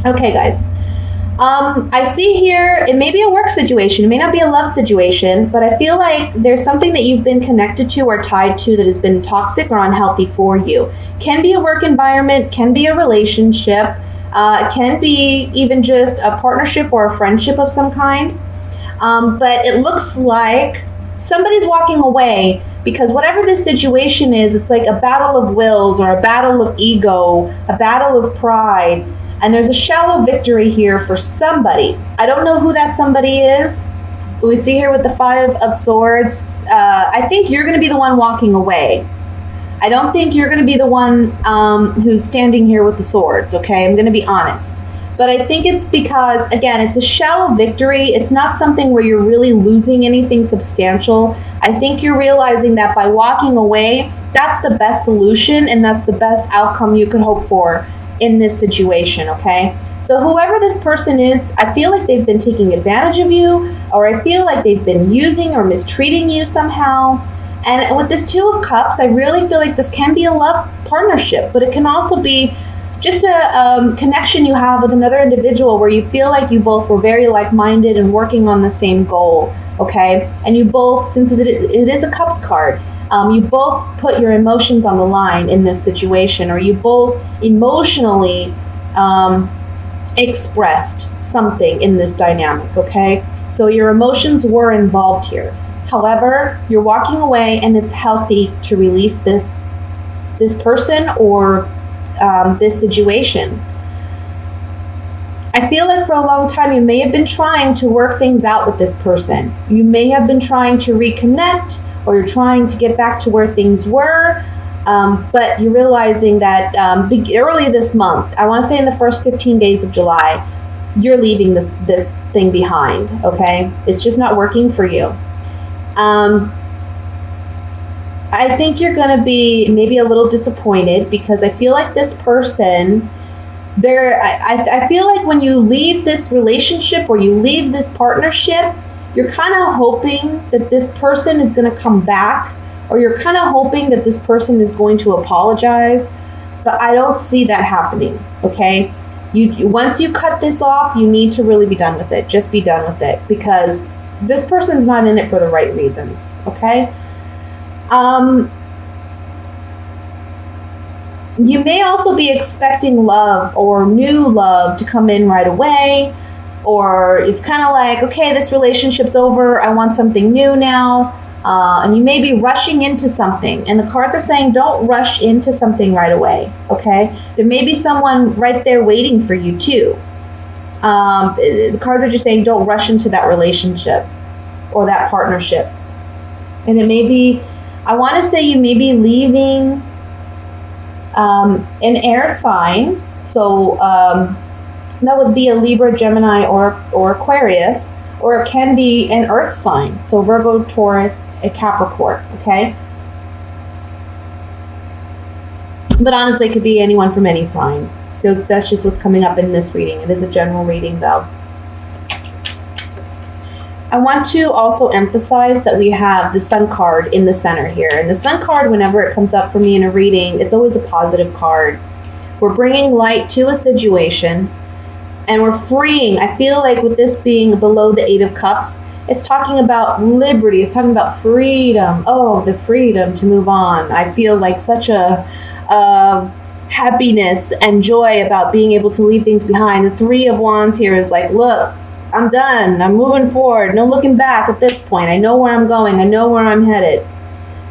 Okay, guys. I see here, it may be a work situation, it may not be a love situation, but I feel like there's something that you've been connected to or tied to that has been toxic or unhealthy for you. Can be a work environment, can be a relationship, can be even just a partnership or a friendship of some kind. But it looks like somebody's walking away because whatever this situation is, it's like a battle of wills or a battle of ego, a battle of pride. And there's a shallow victory here for somebody. I don't know who that somebody is. We see here with the Five of Swords. I think you're going to be the one walking away. I don't think you're going to be the one who's standing here with the swords, okay? I'm going to be honest. But I think it's because, again, it's a shallow victory. It's not something where you're really losing anything substantial. I think you're realizing that by walking away, that's the best solution and that's the best outcome you could hope for in this situation, okay? So whoever this person is, I feel like they've been taking advantage of you, or I feel like they've been using or mistreating you somehow. And with this Two of Cups, I really feel like this can be a love partnership, but it can also be just a connection you have with another individual where you feel like you both were very like-minded and working on the same goal, okay? And you both, since it is a Cups card, you both put your emotions on the line in this situation, or you both emotionally expressed something in this dynamic, okay? So your emotions were involved here. However, you're walking away and it's healthy to release this person or this situation. I feel like for a long time you may have been trying to work things out with this person. You may have been trying to reconnect, or you're trying to get back to where things were, but you're realizing that early this month, I want to say in the first 15 days of July, you're leaving this thing behind, okay? It's just not working for you. I think you're going to be maybe a little disappointed because I feel like this person, I feel like when you leave this relationship or you leave this partnership, you're kind of hoping that this person is going to come back, or you're kind of hoping that this person is going to apologize, but I don't see that happening, okay? Once you cut this off, you need to really be done with it. Just be done with it, because this person's not in it for the right reasons, okay? You may also be expecting love or new love to come in right away, or it's kind of like, okay, this relationship's over, I want something new now, and you may be rushing into something, and the cards are saying don't rush into something right away, okay? There may be someone right there waiting for you too. The cards are just saying don't rush into that relationship or that partnership. And it may be, I want to say you may be leaving an air sign, so that would be a Libra, Gemini, or Aquarius, or it can be an earth sign, so Virgo, Taurus, a Capricorn, okay? But honestly, it could be anyone from any sign. That's just what's coming up in this reading. It is a general reading, though. I want to also emphasize that we have the Sun card in the center here. And the Sun card, whenever it comes up for me in a reading, it's always a positive card. We're bringing light to a situation, and we're freeing. I feel like with this being below the Eight of Cups, it's talking about liberty. It's talking about freedom. Oh, the freedom to move on. I feel like such a happiness and joy about being able to leave things behind. The Three of Wands here is like, look, I'm done. I'm moving forward. No looking back at this point. I know where I'm going. I know where I'm headed.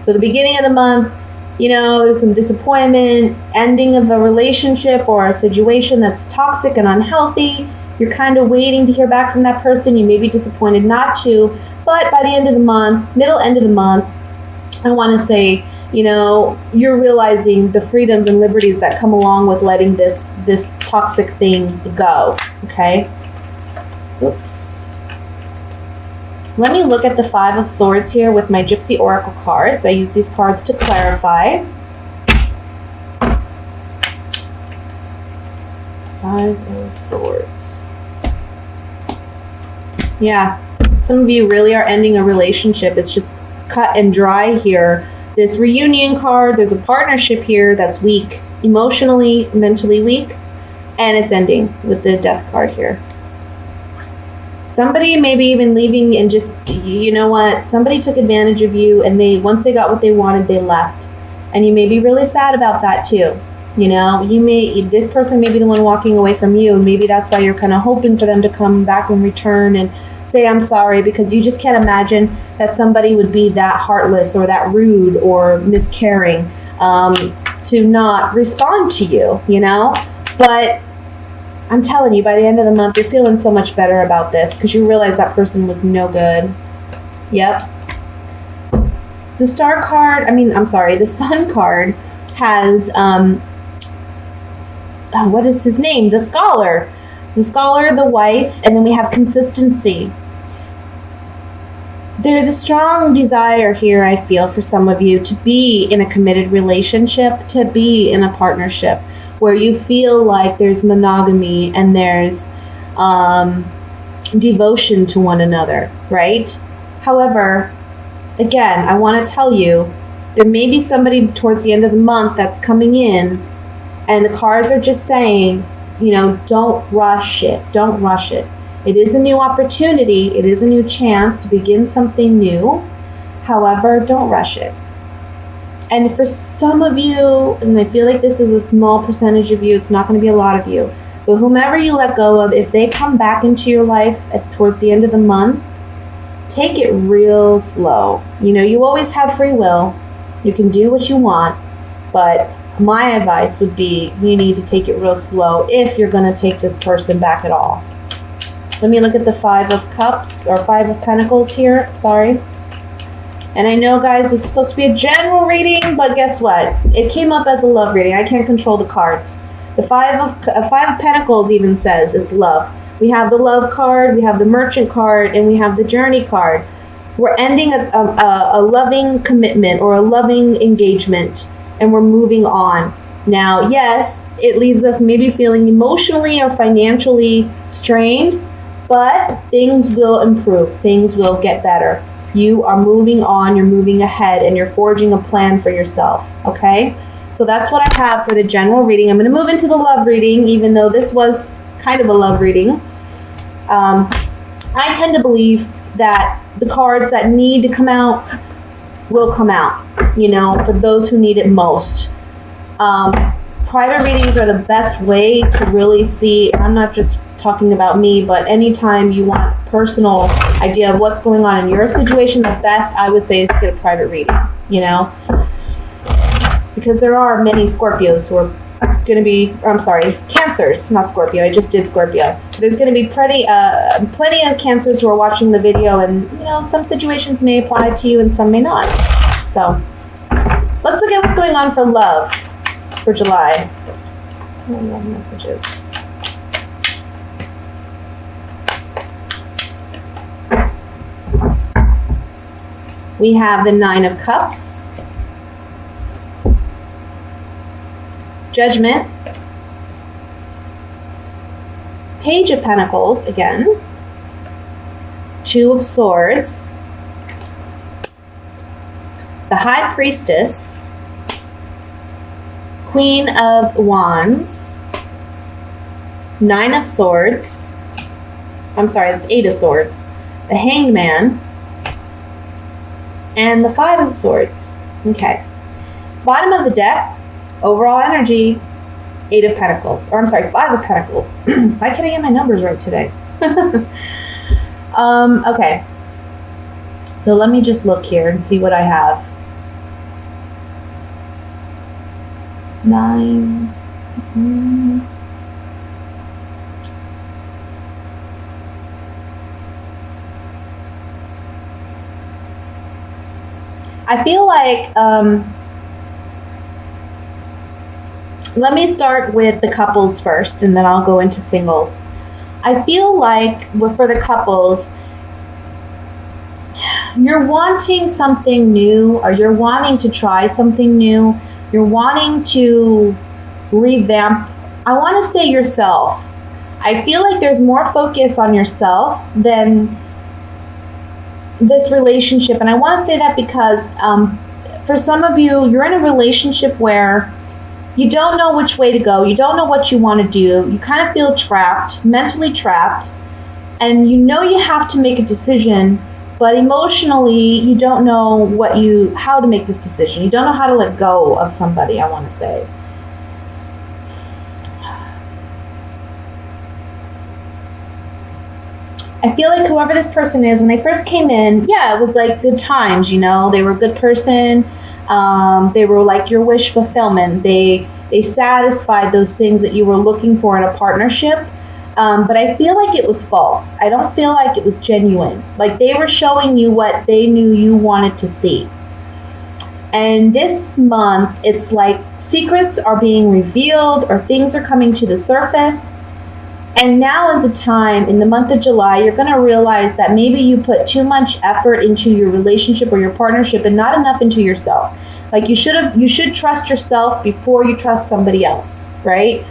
So the beginning of the month, there's some disappointment, ending of a relationship or a situation that's toxic and unhealthy. You're kind of waiting to hear back from that person. You may be disappointed not to, but by the end of the month, middle end of the month, I want to say, you're realizing the freedoms and liberties that come along with letting this toxic thing go, okay? Oops. Let me look at the Five of Swords here with my Gypsy Oracle cards. I use these cards to clarify. Five of Swords. Yeah, some of you really are ending a relationship. It's just cut and dry here. This reunion card, there's a partnership here that's weak, emotionally, mentally weak. And it's ending with the death card here. Somebody maybe even leaving and just, you know what, somebody took advantage of you, and once they got what they wanted, they left. And you may be really sad about that too. You know, this person may be the one walking away from you, and maybe that's why you're kind of hoping for them to come back and return and say, I'm sorry, because you just can't imagine that somebody would be that heartless or that rude or miscaring to not respond to you, you know? But I'm telling you, by the end of the month, you're feeling so much better about this because you realize that person was no good. Yep. The Star card, the Sun card has, what is his name? The Scholar. The Scholar, the wife, and then we have consistency. There's a strong desire here, I feel, for some of you to be in a committed relationship, to be in a partnership where you feel like there's monogamy and there's devotion to one another, right? However, again, I want to tell you, there may be somebody towards the end of the month that's coming in, and the cards are just saying, you know, don't rush it. Don't rush it. It is a new opportunity. It is a new chance to begin something new. However, don't rush it. And for some of you, and I feel like this is a small percentage of you, it's not going to be a lot of you, but whomever you let go of, if they come back into your life towards the end of the month, take it real slow. You know, you always have free will. You can do what you want, but my advice would be you need to take it real slow if you're going to take this person back at all. Let me look at the 5 of Cups, or 5 of Pentacles here. Sorry. And I know, guys, it's supposed to be a general reading, but guess what? It came up as a love reading. I can't control the cards. The 5 of Pentacles even says it's love. We have the Love card, we have the Merchant card, and we have the Journey card. We're ending a loving commitment or a loving engagement, and we're moving on. Now, yes, it leaves us maybe feeling emotionally or financially strained, but things will improve. Things will get better. You are moving on, you're moving ahead, and you're forging a plan for yourself, okay? So that's what I have for the general reading. I'm going to move into the love reading, even though this was kind of a love reading. I tend to believe that the cards that need to come out will come out, you know, for those who need it most. Private readings are the best way to really see. I'm not just talking about me, but anytime you want personal idea of what's going on in your situation, the best I would say is to get a private reading, you know, because there are many Scorpios who are going to be, Cancers, not Scorpio. I just did Scorpio. There's going to be plenty of Cancers who are watching the video, and you know, some situations may apply to you and some may not. So let's look at what's going on for love for July. Love messages. We have the 9 of Cups, Judgment, Page of Pentacles again, 2 of Swords, the High Priestess, Queen of Wands, 9 of Swords, that's 8 of Swords, the Hanged Man, and the 5 of Swords. Okay. Bottom of the deck, overall energy, 8 of Pentacles. 5 of Pentacles. Why can't I get my numbers right today? Okay. So let me just look here and see what I have. 9. I feel like, let me start with the couples first, and then I'll go into singles. I feel like for the couples, you're wanting something new, or you're wanting to try something new. You're wanting to revamp, I want to say yourself. I feel like there's more focus on yourself than this relationship. And I want to say that because for some of you, you're in a relationship where you don't know which way to go. You don't know what you want to do. You kind of feel trapped, mentally trapped, and you know you have to make a decision, but emotionally you don't know how to make this decision. You don't know how to let go of somebody, I want to say. I feel like whoever this person is, when they first came in, yeah, it was like good times, you know. They were a good person. They were like your wish fulfillment. They satisfied those things that you were looking for in a partnership. But I feel like it was false. I don't feel like it was genuine. Like they were showing you what they knew you wanted to see. And this month, it's like secrets are being revealed or things are coming to the surface. And now is a time, in the month of July, you're going to realize that maybe you put too much effort into your relationship or your partnership and not enough into yourself. Like you should trust yourself before you trust somebody else, right?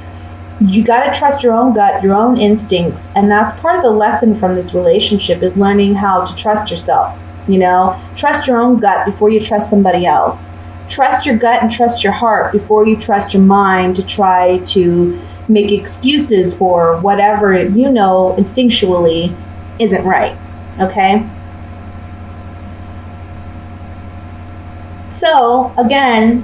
You got to trust your own gut, your own instincts. And that's part of the lesson from this relationship, is learning how to trust yourself. You know, trust your own gut before you trust somebody else. Trust your gut and trust your heart before you trust your mind to try to make excuses for whatever you know instinctually isn't right. Okay? So, again,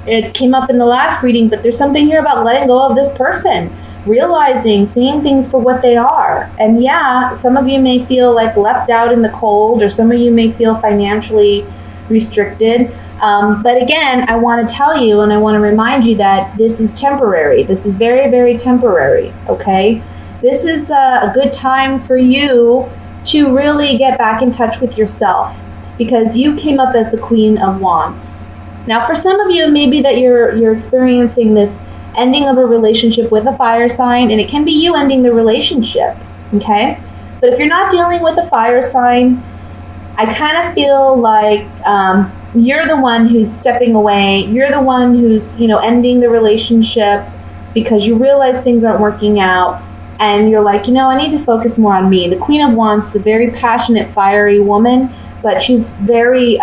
it came up in the last reading, but there's something here about letting go of this person, realizing, seeing things for what they are. And yeah, some of you may feel like left out in the cold, or some of you may feel financially restricted. But again, I want to tell you and I want to remind you that this is temporary. This is very, very temporary, okay? This is a good time for you to really get back in touch with yourself, because you came up as the Queen of Wands. Now, for some of you, it may be that you're experiencing this ending of a relationship with a fire sign, and it can be you ending the relationship, okay? But if you're not dealing with a fire sign, I kind of feel like you're the one who's stepping away. You're the one who's, ending the relationship because you realize things aren't working out. And you're like, I need to focus more on me. The Queen of Wands is a very passionate, fiery woman, but she's very,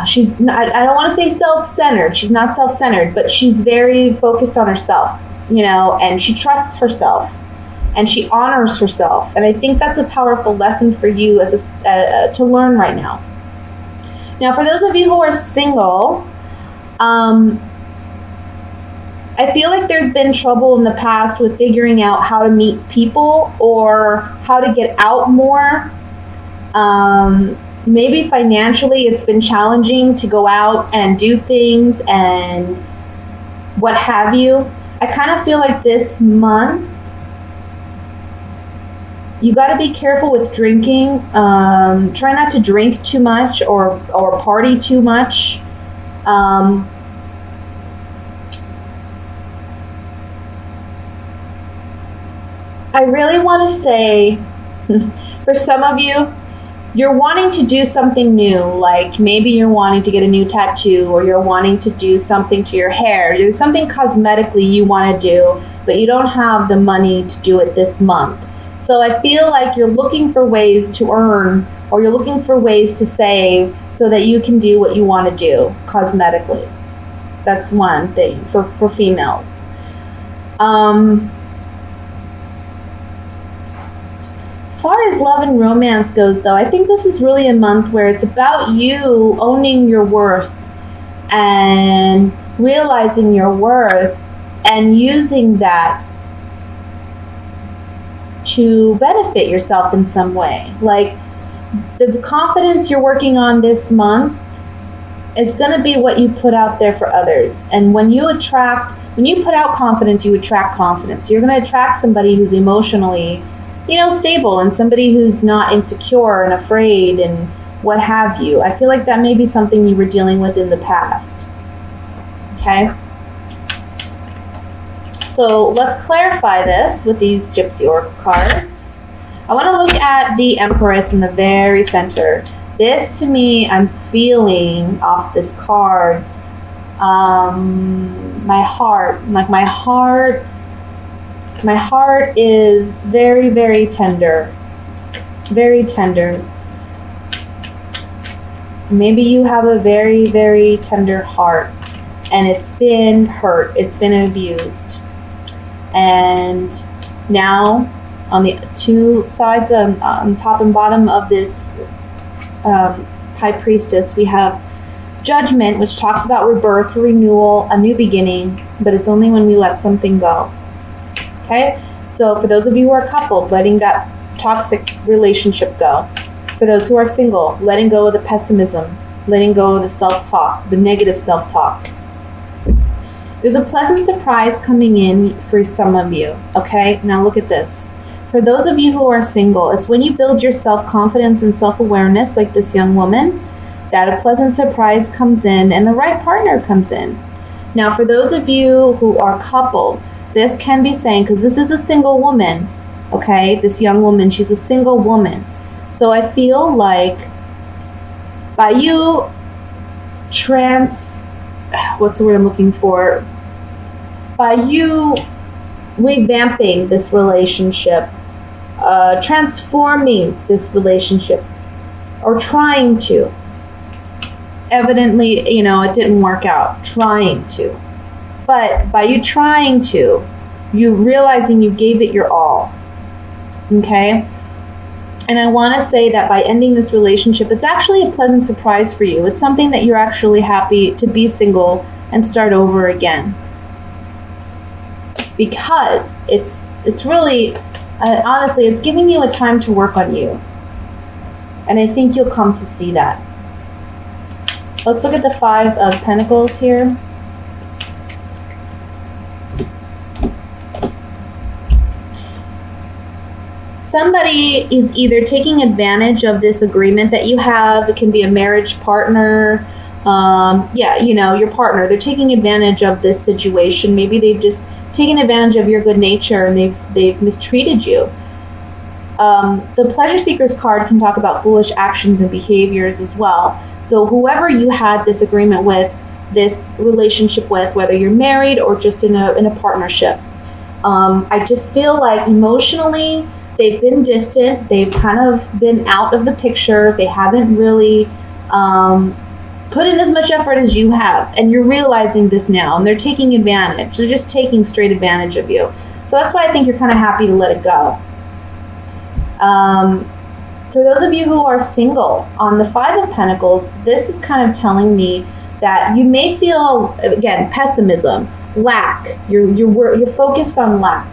she's not, I don't want to say self-centered. She's not self-centered, but she's very focused on herself, and she trusts herself. And she honors herself. And I think that's a powerful lesson for you to learn right now. Now, for those of you who are single, I feel like there's been trouble in the past with figuring out how to meet people or how to get out more. Maybe financially it's been challenging to go out and do things and what have you. I kind of feel like this month, you got to be careful with drinking. Try not to drink too much or party too much. I really want to say, for some of you, you're wanting to do something new. Like maybe you're wanting to get a new tattoo, or you're wanting to do something to your hair. There's something cosmetically you want to do, but you don't have the money to do it this month. So I feel like you're looking for ways to earn, or you're looking for ways to save so that you can do what you want to do cosmetically. That's one thing for females. As far as love and romance goes, though, I think this is really a month where it's about you owning your worth and realizing your worth and using that to benefit yourself in some way. Like the confidence you're working on this month is going to be what you put out there for others. And when you put out confidence, you attract confidence. You're going to attract somebody who's emotionally, stable, and somebody who's not insecure and afraid and what have you. I feel like that may be something you were dealing with in the past. Okay? So let's clarify this with these Gypsy Oracle cards. I want to look at the Empress in the very center. This, to me, I'm feeling off this card, my heart is very, very tender. Very tender. Maybe you have a very, very tender heart. and it's been hurt, it's been abused. And now on the two sides, on top and bottom of this High Priestess, we have Judgment, which talks about rebirth, renewal, a new beginning, but it's only when we let something go. Okay? So for those of you who are coupled, letting that toxic relationship go. For those who are single, letting go of the pessimism, letting go of the self-talk, the negative self-talk. There's a pleasant surprise coming in for some of you. Okay? Now look at this. For those of you who are single, it's when you build your self-confidence and self-awareness, like this young woman, that a pleasant surprise comes in and the right partner comes in. Now, for those of you who are coupled, this can be saying, because this is a single woman, okay? This young woman, she's a single woman. So I feel like by you what's the word I'm looking for? By you revamping this relationship, transforming this relationship, or trying to. Evidently, it didn't work out. Trying to. But by you trying to, you realizing you gave it your all. Okay? And I want to say that by ending this relationship, it's actually a pleasant surprise for you. It's something that you're actually happy to be single and start over again. Because it's really, honestly, it's giving you a time to work on you. And I think you'll come to see that. Let's look at the Five of Pentacles here. Somebody is either taking advantage of this agreement that you have. It can be a marriage partner. Your partner. They're taking advantage of this situation. Maybe they've just taken advantage of your good nature and they've mistreated you. The Pleasure Seekers card can talk about foolish actions and behaviors as well. So whoever you had this agreement with, this relationship with, whether you're married or just in a partnership, I just feel like emotionally they've been distant. They've kind of been out of the picture. They haven't really put in as much effort as you have. And you're realizing this now. And they're taking advantage. They're just taking straight advantage of you. So that's why I think you're kind of happy to let it go. For those of you who are single, on the Five of Pentacles, this is kind of telling me that you may feel, again, pessimism, lack. You're focused on lack.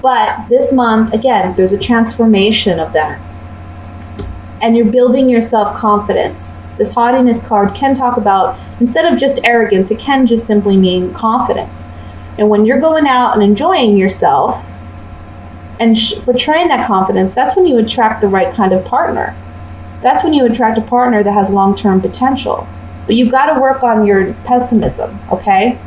But this month, again, there's a transformation of that. And you're building your self-confidence. This haughtiness card can talk about, instead of just arrogance, it can just simply mean confidence. And when you're going out and enjoying yourself and portraying that confidence, that's when you attract the right kind of partner. That's when you attract a partner that has long-term potential. But you've got to work on your pessimism, okay?